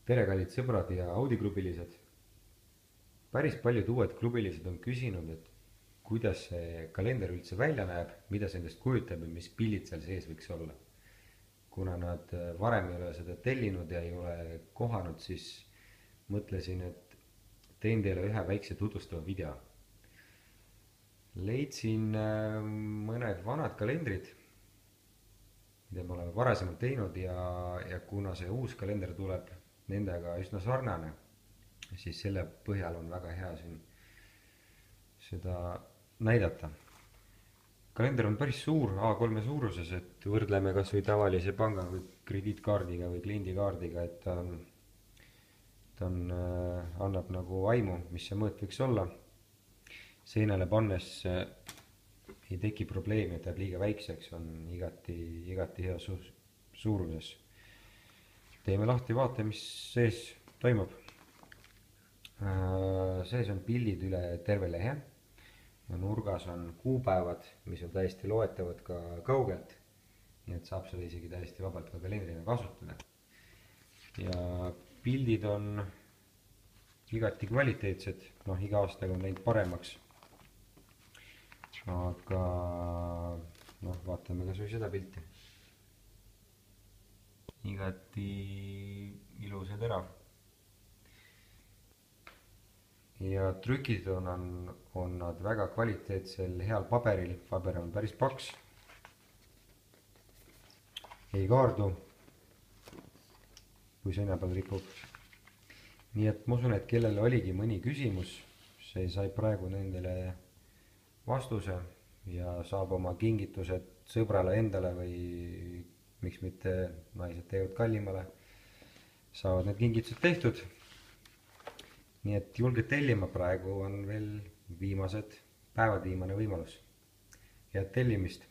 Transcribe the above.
tere, kallid sõbrad ja Audi klubilised. Päris paljud uued klubilised on küsinud, et kuidas see kalender üldse välja näeb, mida see endast kujutab ja mis pildid seal sees võiks olla. Kuna nad varem ei ole seda tellinud ja ei ole kohanud, siis mõtlesin, et teen teile ühe väikse tutvustava video. Leidsin mõned vanad kalendrid, mida me oleme varasemalt teinud ja kuna see uus kalender tuleb nendega üsna sarnane, siis selle põhjal on väga hea siin seda näidata. Kalender on päris suur, A3 suuruses, et võrdleme kas või tavalise panga või krediitkaardiga või kliendikaardiga, et ta annab nagu aimu, mis see mõõt võiks olla. Seinale pannes ei teki probleemi, et jääb liiga väikseks, on igati hea suuruses. Teeme lahti, vaata, mis sees toimub. Sees on pildid üle terve lehe ja nurgas on kuupäevad, mis on täiesti loetavad ka kaugelt. Nii et saab seda isegi täiesti vabalt ka kalendrina kasutada. Ja pildid on igati kvaliteetsed, iga aastaga on läinud paremaks. Aga vaatame kas või seda pilti. Igati ilus ja terav. Ja trükid on nad väga kvaliteetsel heal paberil. Paber on päris paks. Ei kaardu, kui seina peal ripub. Nii et ma usun, et kellele oligi mõni küsimus, see sai praegu nendele vastuse ja saab oma kingitused sõbrale endale või miks mitte naised teevad kallimale, saavad need kingitused tehtud. Nii et julge tellima, praegu on veel viimased päevad, viimane võimalus. Head tellimist!